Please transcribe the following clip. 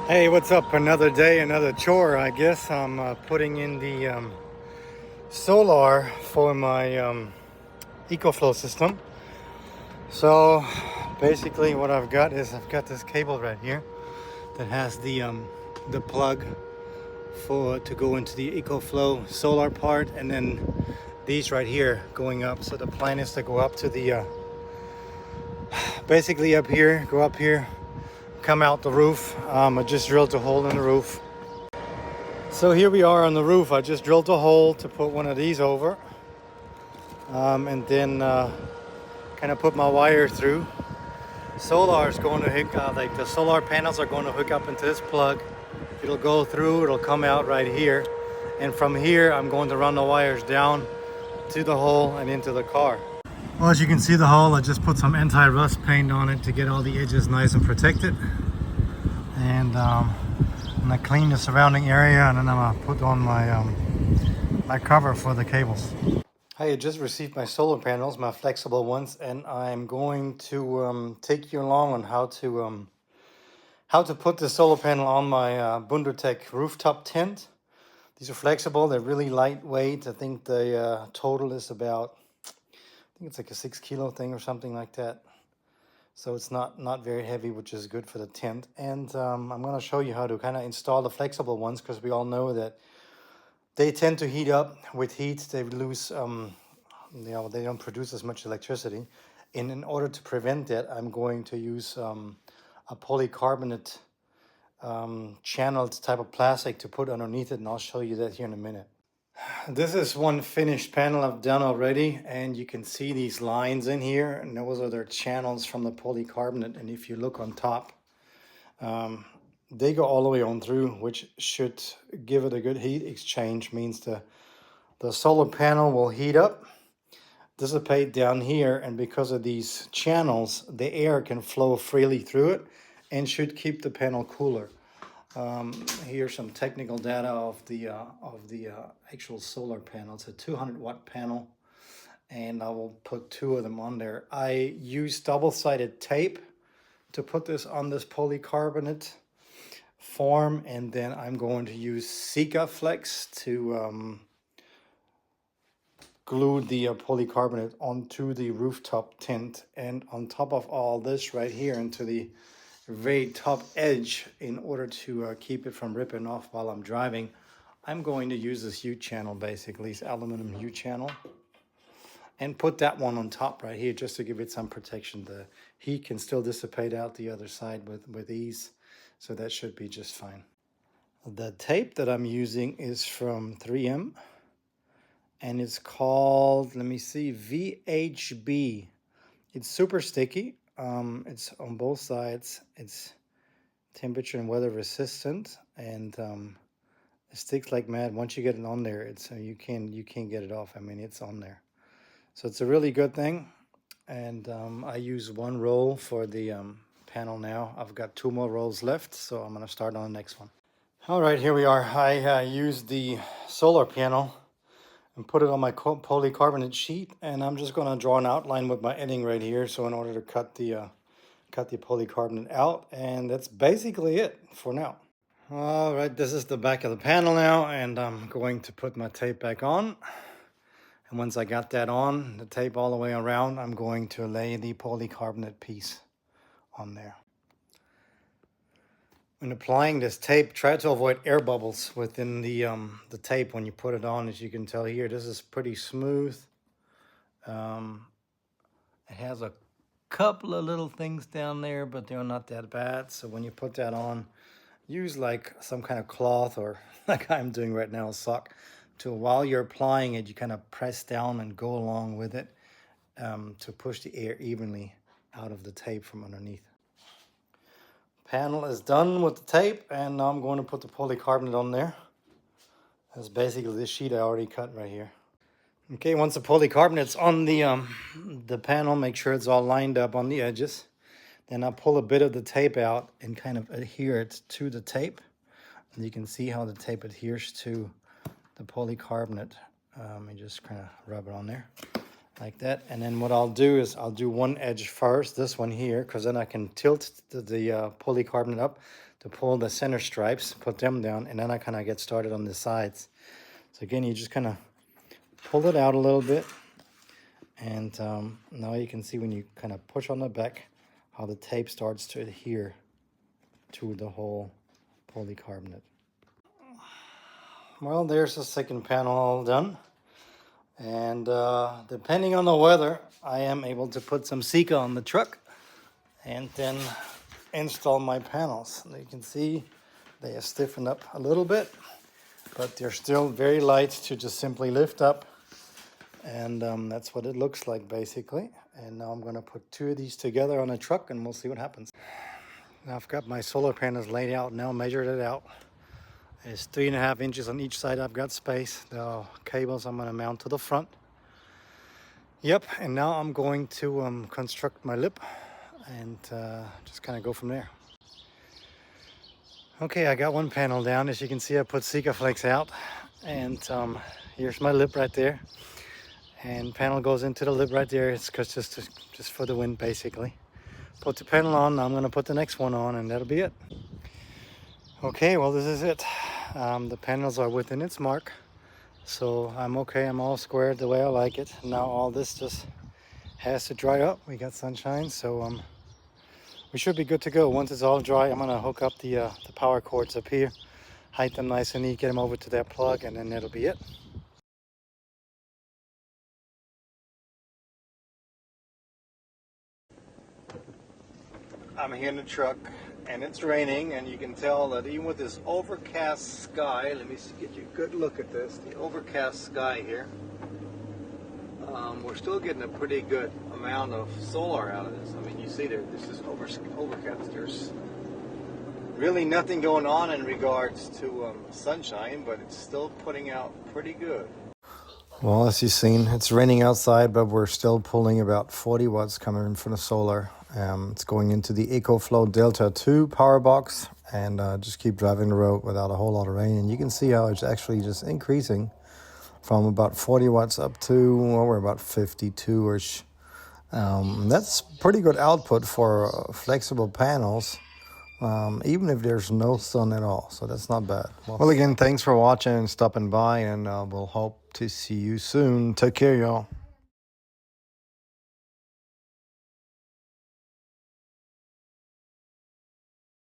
Hey, what's up? Another day, another chore, I guess. I'm putting in the solar for my EcoFlow system. So basically what I've got is I've got this cable right here that has the plug for to go into the EcoFlow solar part, and then these right here going up. So the plan is to go up to the basically up here, go up here, come out the roof. I just drilled a hole in the roof. So here we are on the roof. I just drilled a hole to put one of these over, and then kind of put my wire through. Solar is going to hook like the solar panels are going to hook up into this plug. It'll go through, it'll come out right here, and from here I'm going to run the wires down to the hole and into the car. Well, as you can see, the hole, I just put some anti-rust paint on it to get all the edges nice and protected. And I'm gonna clean the surrounding area, and then I'm gonna put on my my cover for the cables. I just received my solar panels, my flexible ones, and I'm going to take you along on how to put the solar panel on my Bundutop rooftop tent. These are flexible; they're really lightweight. I think the total is about, I think it's like a 6 kilo thing or something like that. So it's not very heavy, which is good for the tent. And I'm going to show you how to kind of install the flexible ones, because we all know that they tend to heat up. With heat, they lose, they don't produce as much electricity. And in order to prevent that, I'm going to use a polycarbonate channeled type of plastic to put underneath it, and I'll show you that here in a minute. This is one finished panel I've done already, and you can see these lines in here, and those are their channels from the polycarbonate. And if you look on top, they go all the way on through, which should give it a good heat exchange. Means the solar panel will heat up, dissipate down here, and because of these channels, the air can flow freely through it and should keep the panel cooler. Here's some technical data of the actual solar panel. It's a 200-watt panel, and I will put two of them on there. I use double-sided tape to put this on this polycarbonate form, and then I'm going to use Sikaflex to glue the polycarbonate onto the rooftop tent, and on top of all this right here into the very top edge, in order to keep it from ripping off while I'm driving, I'm going to use this U-channel, basically this aluminum U-channel, and put that one on top right here just to give it some protection. The heat can still dissipate out the other side with ease, so that should be just fine. The tape that I'm using is from 3M, and it's called, let me see, VHB. It's super sticky. It's on both sides. It's temperature and weather resistant, and it sticks like mad. Once you get it on there, it's you can't get it off. I mean, it's on there, so it's a really good thing. And I use one roll for the panel now. I've got 2 more rolls left, so I'm gonna start on the next one. All right, here we are. I used the solar panel and put it on my polycarbonate sheet, and I'm just going to draw an outline with my edding right here, so in order to cut the polycarbonate out, and that's basically it for now. All right, this is the back of the panel now, and I'm going to put my tape back on. And once I got that on, the tape all the way around, I'm going to lay the polycarbonate piece on there. When applying this tape, try to avoid air bubbles within the tape when you put it on. As you can tell here, this is pretty smooth. It has a couple of little things down there, but they're not that bad. So when you put that on, use like some kind of cloth, or like I'm doing right now, a sock, to while you're applying it, you kind of press down and go along with it to push the air evenly out of the tape from underneath. Panel is done with the tape, and now I'm going to put the polycarbonate on there. That's basically this sheet I already cut right here. Okay, once the polycarbonate's on the panel, make sure it's all lined up on the edges. Then I'll pull a bit of the tape out and kind of adhere it to the tape. And you can see how the tape adheres to the polycarbonate. You just kind of rub it on there like that. And then what I'll do is I'll do one edge first, this one here, because then I can tilt the polycarbonate up to pull the center stripes, put them down, and then I kind of get started on the sides. So again, you just kind of pull it out a little bit, and now you can see when you kind of push on the back how the tape starts to adhere to the whole polycarbonate. Well, there's the second panel all done. And depending on the weather, I am able to put some Sika on the truck and then install my panels. And you can see they have stiffened up a little bit, but they're still very light to just simply lift up. And that's what it looks like basically. And now I'm going to put 2 of these together on a truck and we'll see what happens. Now I've got my solar panels laid out now, measured it out. It's 3.5 inches on each side. I've got space. The cables I'm going to mount to the front. Yep, and now I'm going to construct my lip and just kind of go from there. Okay, I got one panel down. As you can see, I put Sika flakes out, and here's my lip right there. And panel goes into the lip right there. It's just for the wind, basically. Put the panel on. I'm going to put the next one on, and that'll be it. Okay, well, this is it. The panels are within its mark, so I'm okay. I'm all squared the way I like it. Now all this just has to dry up. We got sunshine, so we should be good to go. Once it's all dry, I'm gonna hook up the power cords up here, height them nice and neat, get them over to that plug, and then that'll be it. I'm here in the truck and it's raining, and you can tell that even with this overcast sky, let me get you a good look at this, the overcast sky here, we're still getting a pretty good amount of solar out of this. I mean, you see there, this is overcast. There's really nothing going on in regards to sunshine, but it's still putting out pretty good. Well, as you've seen, it's raining outside, but we're still pulling about 40 watts coming in from the solar. It's going into the EcoFlow Delta 2 power box, and just keep driving the road without a whole lot of rain. And you can see how it's actually just increasing from about 40 watts up to, well, we're about 52-ish. That's pretty good output for flexible panels, even if there's no sun at all. So that's not bad. Well, again, thanks for watching and stopping by, and we'll hope to see you soon. Take care, y'all.